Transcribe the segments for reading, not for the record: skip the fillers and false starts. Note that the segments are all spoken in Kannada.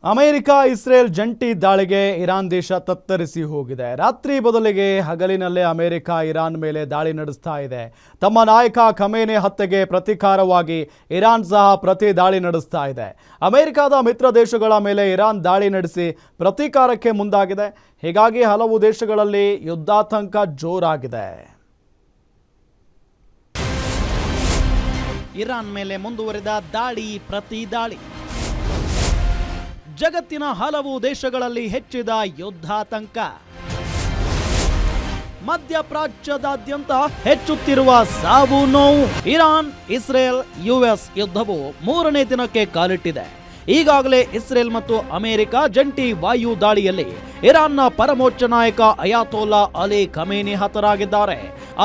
ಅಮೆರಿಕ ಇಸ್ರೇಲ್ ಜಂಟಿ ದಾಳಿಗೆ ಇರಾನ್ ದೇಶ ತತ್ತರಿಸಿ ಹೋಗಿದೆ. ರಾತ್ರಿ ಬದಲಿಗೆ ಹಗಲಿನಲ್ಲೇ ಅಮೆರಿಕ ಇರಾನ್ ಮೇಲೆ ದಾಳಿ ನಡೆಸ್ತಾ ಇದೆ. ತಮ್ಮ ನಾಯಕ ಖಮೇನಿ ಹತ್ಯೆಗೆ ಪ್ರತೀಕಾರವಾಗಿ ಇರಾನ್ ಸಹ ಪ್ರತಿ ದಾಳಿ ನಡೆಸ್ತಾ ಇದೆ. ಅಮೆರಿಕದ ಮಿತ್ರ ದೇಶಗಳ ಮೇಲೆ ಇರಾನ್ ದಾಳಿ ನಡೆಸಿ ಪ್ರತೀಕಾರಕ್ಕೆ ಮುಂದಾಗಿದೆ. ಹೀಗಾಗಿ ಹಲವು ದೇಶಗಳಲ್ಲಿ ಯುದ್ಧಾತಂಕ ಜೋರಾಗಿದೆ. ಇರಾನ್ ಮೇಲೆ ಮುಂದುವರಿದ ದಾಳಿ ಪ್ರತಿ ದಾಳಿ. ಜಗತ್ತಿನ ಹಲವು ದೇಶಗಳಲ್ಲಿ ಹೆಚ್ಚಿದ ಯುದ್ಧಾತಂಕ. ಮಧ್ಯಪ್ರಾಚ್ಯದಾದ್ಯಂತ ಹೆಚ್ಚುತ್ತಿರುವ ಸಾವು ನೋವು. ಇರಾನ್ ಇಸ್ರೇಲ್ ಯುಎಸ್ ಯುದ್ಧವು 3ನೇ ದಿನಕ್ಕೆ ಕಾಲಿಟ್ಟಿದೆ. ಈಗಾಗಲೇ ಇಸ್ರೇಲ್ ಮತ್ತು ಅಮೆರಿಕ ಜಂಟಿ ವಾಯು ದಾಳಿಯಲ್ಲಿ ಇರಾನ್ನ ಪರಮೋಚ್ಚ ನಾಯಕ ಅಯಾತೋಲ್ಲಾ ಅಲಿ ಖಮೇನಿ ಹತರಾಗಿದ್ದಾರೆ.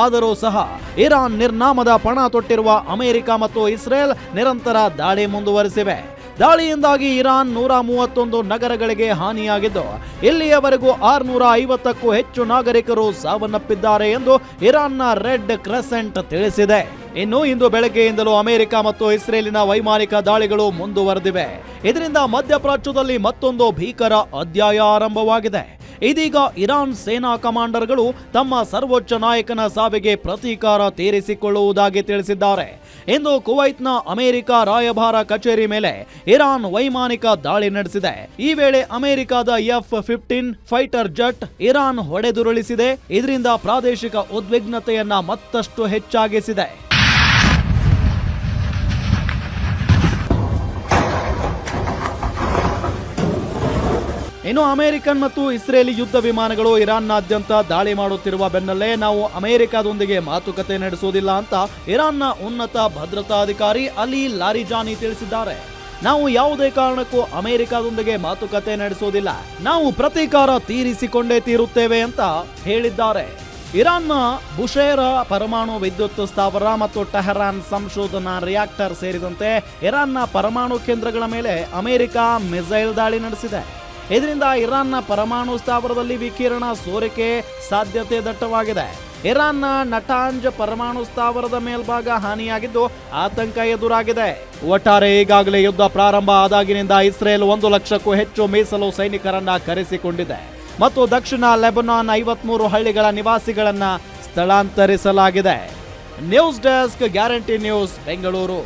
ಆದರೂ ಸಹ ಇರಾನ್ ನಿರ್ನಾಮದ ಪಣ ತೊಟ್ಟಿರುವ ಅಮೆರಿಕ ಮತ್ತು ಇಸ್ರೇಲ್ ನಿರಂತರ ದಾಳಿ ಮುಂದುವರೆಸಿವೆ. ದಾಳಿಯಿಂದಾಗಿ ಇರಾನ್ 131 ನಗರಗಳಿಗೆ ಹಾನಿಯಾಗಿದ್ದು ಇಲ್ಲಿಯವರೆಗೂ 650ಕ್ಕೂ ಹೆಚ್ಚು ನಾಗರಿಕರು ಸಾವನ್ನಪ್ಪಿದ್ದಾರೆ ಎಂದು ಇರಾನ್ನ ರೆಡ್ ಕ್ರೆಸೆಂಟ್ ತಿಳಿಸಿದೆ. ಇನ್ನು ಇಂದು ಬೆಳಗ್ಗೆಯಿಂದಲೂ ಅಮೆರಿಕ ಮತ್ತು ಇಸ್ರೇಲಿನ ವೈಮಾನಿಕ ದಾಳಿಗಳು ಮುಂದುವರೆದಿವೆ. ಇದರಿಂದ ಮಧ್ಯಪ್ರಾಚ್ಯದಲ್ಲಿ ಮತ್ತೊಂದು ಭೀಕರ ಅಧ್ಯಾಯ ಆರಂಭವಾಗಿದೆ. ಇದೀಗ ಇರಾನ್ ಸೇನಾ ಕಮಾಂಡರ್ಗಳು ತಮ್ಮ ಸರ್ವೋಚ್ಚ ನಾಯಕನ ಸಾವಿಗೆ ಪ್ರತೀಕಾರ ತೀರಿಸಿಕೊಳ್ಳುವುದಾಗಿ ತಿಳಿಸಿದ್ದಾರೆ. ಇಂದು ಕುವೈತ್ನ ಅಮೆರಿಕ ರಾಯಭಾರ ಕಚೇರಿ ಮೇಲೆ ಇರಾನ್ ವೈಮಾನಿಕ ದಾಳಿ ನಡೆಸಿದೆ. ಈ ವೇಳೆ ಅಮೆರಿಕದ F-15 ಫೈಟರ್ ಜೆಟ್ ಇರಾನ್ ಹೊಡೆದುರುಳಿಸಿದೆ. ಇದರಿಂದ ಪ್ರಾದೇಶಿಕ ಉದ್ವಿಗ್ನತೆಯನ್ನ ಮತ್ತಷ್ಟು ಹೆಚ್ಚಾಗಿಸಿದೆ. ಇನ್ನು ಅಮೆರಿಕನ್ ಮತ್ತು ಇಸ್ರೇಲಿ ಯುದ್ಧ ವಿಮಾನಗಳು ಇರಾನ್ನಾದ್ಯಂತ ದಾಳಿ ಮಾಡುತ್ತಿರುವ ಬೆನ್ನಲ್ಲೇ ನಾವು ಅಮೆರಿಕದೊಂದಿಗೆ ಮಾತುಕತೆ ನಡೆಸುವುದಿಲ್ಲ ಅಂತ ಇರಾನ್ನ ಉನ್ನತ ಭದ್ರತಾ ಅಧಿಕಾರಿ ಅಲಿ ಲಾರಿಜಾನಿ ತಿಳಿಸಿದ್ದಾರೆ. ನಾವು ಯಾವುದೇ ಕಾರಣಕ್ಕೂ ಅಮೆರಿಕದೊಂದಿಗೆ ಮಾತುಕತೆ ನಡೆಸುವುದಿಲ್ಲ, ನಾವು ಪ್ರತೀಕಾರ ತೀರಿಸಿಕೊಂಡೇ ತೀರುತ್ತೇವೆ ಅಂತ ಹೇಳಿದ್ದಾರೆ. ಇರಾನ್ನ ಬುಷೇರ ಪರಮಾಣು ವಿದ್ಯುತ್ ಸ್ಥಾವರ ಮತ್ತು ಟೆಹರಾನ್ ಸಂಶೋಧನಾ ರಿಯಾಕ್ಟರ್ ಸೇರಿದಂತೆ ಇರಾನ್ನ ಪರಮಾಣು ಕೇಂದ್ರಗಳ ಮೇಲೆ ಅಮೆರಿಕ ಮಿಸೈಲ್ ದಾಳಿ ನಡೆಸಿದೆ. ಇದರಿಂದ ಇರಾನ್ನ ಪರಮಾಣು ಸ್ಥಾವರದಲ್ಲಿ ವಿಕಿರಣ ಸೋರಿಕೆ ಸಾಧ್ಯತೆ ದಟ್ಟವಾಗಿದೆ. ಇರಾನ್ನ ನಟಾಂಜ್ ಪರಮಾಣು ಸ್ಥಾವರದ ಮೇಲ್ಭಾಗ ಹಾನಿಯಾಗಿದ್ದು ಆತಂಕ ಎದುರಾಗಿದೆ. ಒಟ್ಟಾರೆ ಈಗಾಗಲೇ ಯುದ್ಧ ಪ್ರಾರಂಭ ಆದಾಗಿನಿಂದ ಇಸ್ರೇಲ್ 1 ಲಕ್ಷಕ್ಕೂ ಹೆಚ್ಚು ಮೀಸಲು ಸೈನಿಕರನ್ನ ಕರೆಸಿಕೊಂಡಿದೆ ಮತ್ತು ದಕ್ಷಿಣ ಲೆಬನಾನ್ 53 ಹಳ್ಳಿಗಳ ನಿವಾಸಿಗಳನ್ನ ಸ್ಥಳಾಂತರಿಸಲಾಗಿದೆ. News desk, guarantee news, Bengaluru.